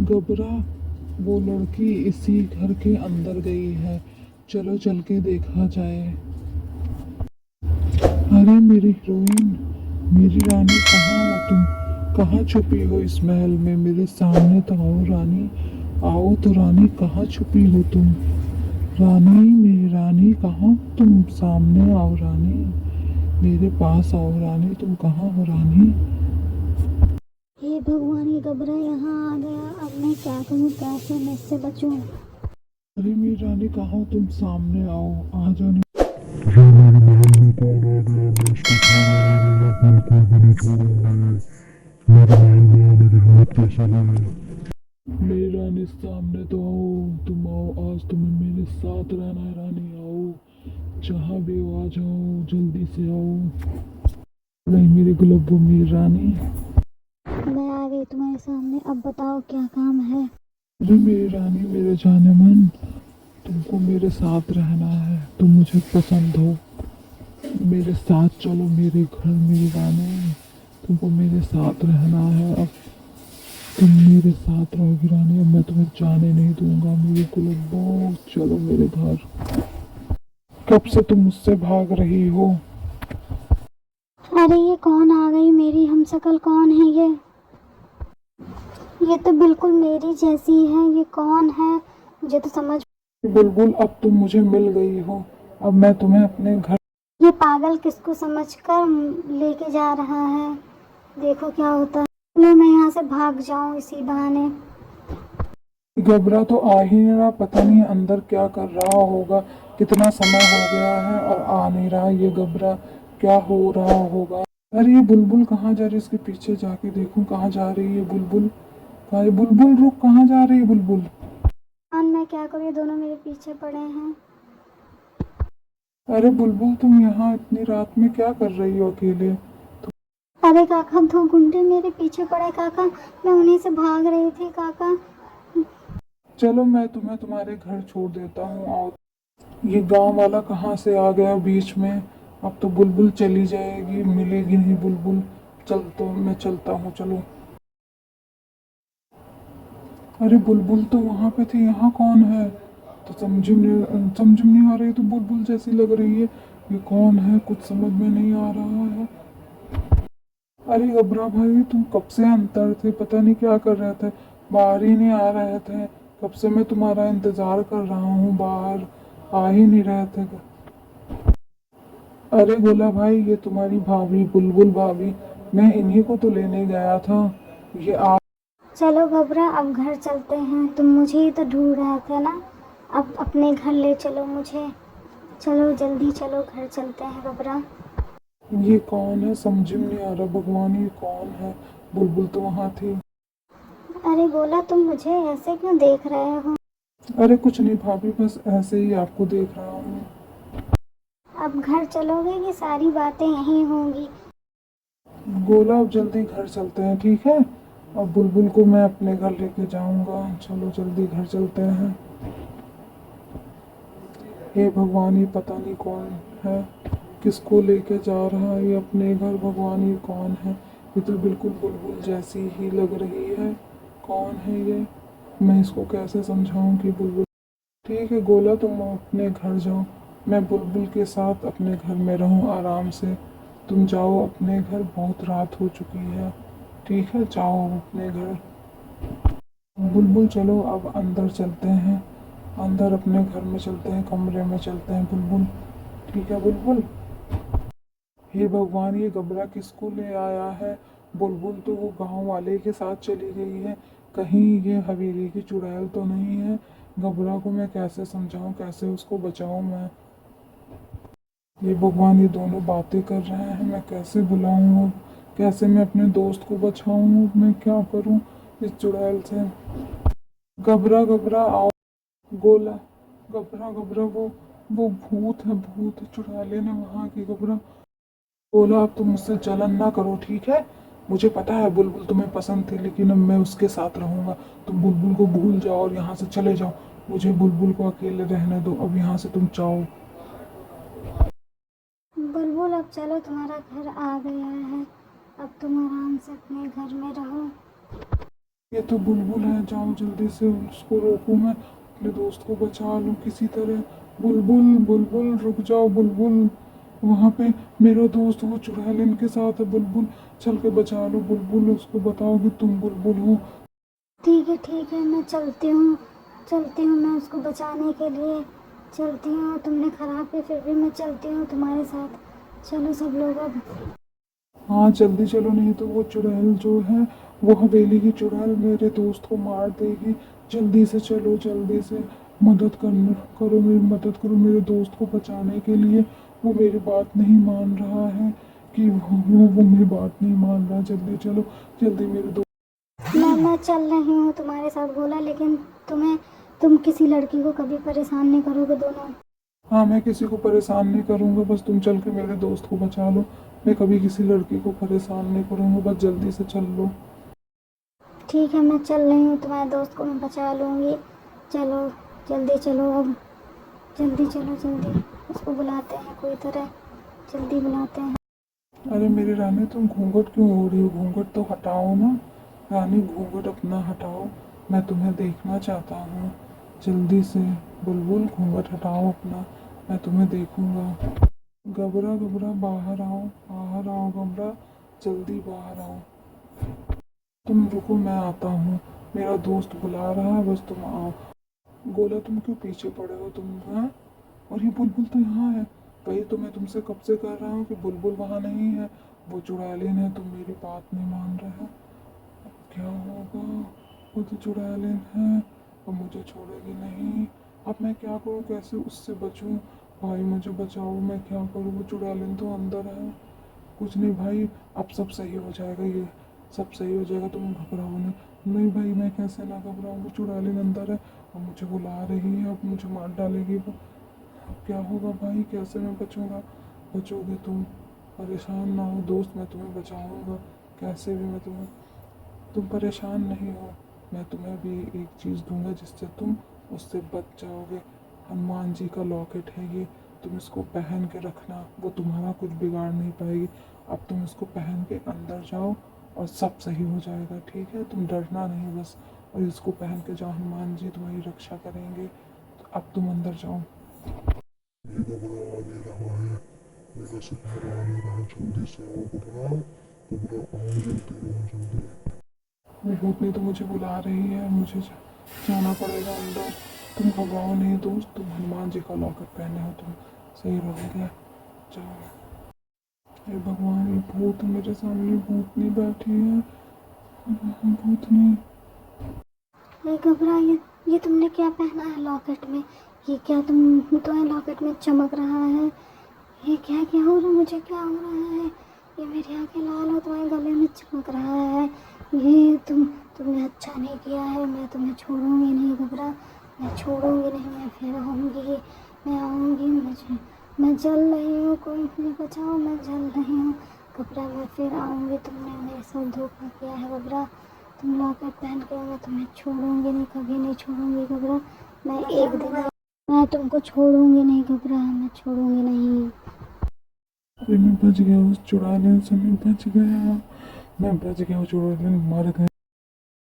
घबरा, वो लड़की इसी घर के अंदर गई है। चलो चल के देखा जाए। अरे मेरी हीरोइन, मेरी रानी, कहाँ हो तुम? कहाँ छुपी हो इस महल में? मेरे सामने तो आओ रानी। आओ तो रानी, कहाँ छुपी हो तुम? रानी, मेरी रानी, कहाँ हो तुम? सामने आओ रानी, मेरे पास आओ रानी। तुम कहाँ हो रानी? हे भगवान, ये घबरा यहाँ आ गया। अब मैं क्या करूँ, कैसे मैं इससे बचूं? अरे मेरी रानी, कहाँ हो तुम? सामने आओ, आ जाने। ये मेरे महल में कौन आ गया? मैं इसको छोड़ूंगा बिल्कुल भी नहीं छोड़ूंगा। मेरे महल में आने की हिम्मत कैसे है? मेरी रानी, सामने तो आओ। तुम आओ, आज तुम्हें मेरे साथ रहना है रानी। आओ, जहाँ भी हो आ जाओ, जल्दी से आओ। नहीं मेरी गुलाबो, मेरी रानी। मैं आ गई तुम्हारे सामने, अब बताओ क्या काम है? अरे मेरी रानी, मेरे जाने मन, तुमको मेरे साथ रहना है। तुम मुझे पसंद हो। मेरे साथ चलो मेरे घर, मेरी रानी। तुमको मेरे साथ रहना है। अब तुम मेरे साथ रहोगी रानी। अब मैं तुम्हें जाने नहीं दूंगा मेरी गुलाबो। चलो मेरे घर। कब से तुम मुझसे भाग रही हो? अरे ये कौन आ गई? मेरी हमशक्ल कौन है ये? ये तो बिल्कुल मेरी जैसी है। ये कौन है? मुझे तो समझ। बुलबुल, अब तुम मुझे मिल गई हो। अब मैं तुम्हें अपने घर। ये पागल किसको समझकर लेके जा रहा है? देखो क्या होता है। चलो मैं यहाँ से भाग जाऊँ इसी बहाने। घबरा तो आ ही नहीं रहा। पता नहीं अंदर क्या कर रहा होगा। कितना समय हो गया है और आ नहीं रहा ये घबरा। क्या हो रहा होगा? अरे ये बुलबुल कहाँ जा रही है? इसके पीछे जाके देखूं कहाँ जा रही है बुलबुल। कहाँ है बुलबुल? रुक, कहाँ जा रही है बुलबुल? मैं क्या करूँ, ये दोनों मेरे पीछे पड़े हैं। अरे बुलबुल, तुम यहाँ इतनी रात में क्या कर रही हो अकेले? अरे काका, दो गुंडे मेरे पीछे पड़े काका। मैं उन्हीं से भाग रही थी काका। चलो मैं तुम्हें तुम्हारे घर छोड़ देता हूँ, आओ। ये गांव वाला कहाँ से आ गया बीच में? अब तो बुलबुल चली जाएगी, मिलेगी नहीं बुलबुल। चल तो मैं चलता हूँ, चलो। अरे बुलबुल तो वहां पे थी, यहाँ कौन है? तो समझ में नहीं आ रही। तो बुलबुल जैसी लग रही है। ये कौन है? कुछ समझ में नहीं आ रहा है। अरे अबरा भाई, तुम कब से अंदर थे? पता नहीं क्या कर रहे थे, बाहर ही नहीं आ रहे थे। कब से मैं तुम्हारा इंतजार कर रहा हूँ, बाहर आ ही नहीं रहे थे। अरे गोला भाई, ये तुम्हारी भाभी, बुलबुल भाभी। मैं इन्हीं को तो लेने गया था। ये आ। चलो घबरा, अब घर चलते हैं। तुम मुझे ही तो ढूंढ रहे थे ना। अब अपने घर ले चलो मुझे। चलो जल्दी चलो, घर चलते हैं घबरा। ये कौन है? समझ में नहीं आ रहा भगवान, ये कौन है? बुलबुल तो वहां थी। अरे बोला, तुम मुझे ऐसे क्यों देख रहे हो? अरे कुछ नहीं भाभी, बस ऐसे ही आपको देख रहा हूँ। अब घर चलोगे कि सारी बातें यहीं होंगी? गोला, अब जल्दी घर चलते हैं, ठीक है? अब बुलबुल को मैं अपने घर लेके जाऊंगा। चलो जल्दी घर चलते हैं। हे भगवान, ये पता नहीं कौन है, किसको लेके जा रहा है ये अपने घर। भगवान, ये कौन है? ये तो बिल्कुल बुलबुल जैसी ही लग रही है। कौन है ये? मैं इसको कैसे समझाऊं कि बुलबुल। ठीक है गोला, तुम अपने घर जाओ। मैं बुलबुल के साथ अपने घर में रहूं आराम से। तुम जाओ अपने घर, बहुत रात हो चुकी है। ठीक है, जाओ अपने घर। बुलबुल, चलो अब अंदर चलते हैं। अंदर अपने घर में चलते हैं, कमरे में चलते हैं बुलबुल। ठीक है बुलबुल। हे भगवान, ये घबरा किसको ले आया है? बुलबुल तो वो गांव वाले के साथ चली गई है। कहीं ये हवेली की चुड़ैल तो नहीं है? घबरा को मैं कैसे समझाऊं, कैसे उसको बचाऊं मैं? ये भगवान, ये दोनों बातें कर रहे हैं, मैं कैसे बुलाऊं अब? कैसे मैं अपने दोस्त को बचाऊं? अब मैं क्या करूं इस चुड़ैल से? घबरा घबरा आओ। गोला, घबरा घबरा, वो भूत है, भूत चुड़ा लेना वहां की। घबरा। बोला, अब तुम मुझसे जलन ना करो, ठीक है? मुझे पता है बुलबुल तुम्हें पसंद थी, लेकिन अब मैं उसके साथ रहूंगा। तुम बुलबुल को भूल जाओ और यहाँ से चले जाओ। मुझे बुलबुल को अकेले रहने दो। अब यहाँ से तुम जाओ। बुलबुल, अब चलो, तुम्हारा घर आ गया है। अब तुम आराम से अपने घर में रहो। ये तो बुलबुल है, जाओ जल्दी से उसको रोकूं मैं, अपने दोस्त को बचा लूं किसी तरह। बुलबुल बुलबुल रुक जाओ बुलबुल, वहाँ पे मेरा दोस्त वो चुड़ैल के साथ है। बुलबुल चल के बचा लो बुलबुल, उसको बताओ कि तुम बुलबुल हो। ठीक है, मैं चलती हूँ, मैं उसको बचाने के लिए चलती हूँ। तुमने खराब किया, फिर भी मैं चलती हूँ तुम्हारे साथ। चलो सब लोग अब। हाँ जल्दी चलो, नहीं तो वो चुड़ैल जो है, वो हवेली की चुड़ैल मेरे दोस्त को मार देगी। जल्दी से चलो, जल्दी से मदद करो मेरे दोस्त को बचाने के लिए। वो मेरी बात नहीं मान रहा है, कि वो मेरी बात नहीं मान रहा। जल्दी चलो, जल्दी मेरे दोस्त। मैं चल रही हूँ तुम्हारे साथ बोला, लेकिन तुम किसी लड़की को कभी परेशान नहीं करोगे दोनों। हाँ मैं किसी को परेशान नहीं करूँगा, बस तुम चल के मेरे दोस्त को बचा लो। मैं कभी किसी लड़की को परेशान नहीं करूँगा, बस जल्दी से चल लो। ठीक है, मैं चल रही हूँ, तुम्हारे दोस्त को मैं बचा लूँगी। चलो जल्दी चलो अब, जल्दी चलो जल्दी। उसको बुलाते हैं कोई तरह, जल्दी बुलाते हैं। अरे मेरी रानी, तुम घूंघट क्यों हो रही हो? घूंघट तो हटाओ ना रानी, घूंघट अपना हटाओ। मैं तुम्हें देखना चाहता हूँ, जल्दी से। बुलबुल घूंघट हटाओ अपना, मैं तुम्हें देखूंगा। गबरा गबरा बाहर आओ, बाहर आओ गबरा, जल्दी बाहर आओ। तुम रुको, मैं आता हूँ, मेरा दोस्त बुला रहा है, बस तुम आओ। गोला तुम क्यों पीछे पड़े हो तुम? हाँ, और ये बुलबुल तो यहाँ है। वही तो मैं तुमसे कब से कह रहा हूँ कि बुलबुल वहाँ नहीं है, वो चुड़ैलिन है। तुम मेरी बात नहीं मान रहे हो, अब क्या होगा? वो तो चुड़ैलिन है, अब मुझे छोड़ेगी नहीं। अब मैं क्या करूँ, कैसे उससे बचूँ? भाई मुझे बचाओ, मैं क्या करूँ? वो चुड़ैलिन तो अंदर है। कुछ नहीं भाई, अब सब सही हो जाएगा, ये सब सही हो जाएगा, तुम घबराओ नहीं। नहीं भाई, मैं कैसे ना घबराऊँ? वो चुड़ैलिन अंदर है और मुझे बुला रही है, अब मुझे मार डालेगी वो। अब क्या होगा भाई, कैसे मैं बचूंगा? बचोगे तुम, परेशान ना हो दोस्त, मैं तुम्हें बचाऊंगा कैसे भी। मैं तुम्हें, तुम परेशान नहीं हो। मैं तुम्हें भी एक चीज़ दूंगा जिससे तुम उससे बच जाओगे। हनुमान जी का लॉकेट है ये, तुम इसको पहन के रखना, वो तुम्हारा कुछ बिगाड़ नहीं पाएगी। अब तुम इसको पहन के अंदर जाओ और सब सही हो जाएगा, ठीक है? तुम डरना नहीं बस, और इसको पहन के जाओ, हनुमान जी तुम्हारी रक्षा करेंगे। तो अब तुम अंदर जाओ। ये घबरा नहीं रहा है, मेरा से घबरा नहीं रहा, जल्दी से आओ घबरा, घबरा आओ, जल्दी आओ जल्दी। वो भूतनी तो मुझे बुला रही है, मुझे जाना पड़ेगा अंदर। तुम घबराओ नहीं दोस्त, तुम हनुमान जी का लॉकेट पहने हो, तुम सही रहोगे। जाओ। हे भगवान, ये भूत मेरे सामने, भूतनी बैठी है, भूतनी। ये घबरा, ये तुमने क्या पहना है लॉकेट में? ये क्या तुम्हें लॉकेट में चमक रहा है? ये क्या हो रहा है? मुझे क्या हो रहा है? ये मेरी आंखें लाल और तुम्हारे गले में चमक रहा है। ये तुमने अच्छा नहीं किया है। मैं तुम्हें छोड़ूंगी नहीं घबरा, मैं छोड़ूंगी नहीं। मैं फिर आऊँगी, मैं आऊँगी। मैं जल रही हूँ, कोई नहीं बचाओ, मैं जल रही हूँ घबरा। मैं फिर आऊँगी, तुमने मेरे साथ धोखा किया है घबरा। तुम लॉकेट पहन के, मैं तुम्हें छोड़ूंगी नहीं, कभी नहीं छोड़ूंगी घबरा। मैं एक दिन, मैं तुमको छोड़ूंगी नहीं घबरा, मैं छोड़ूंगी नहीं। अरे मैं बच गया, उस चुड़ैल से मैं बच गया, मैं बच गया, वो चुड़ैल मर गया।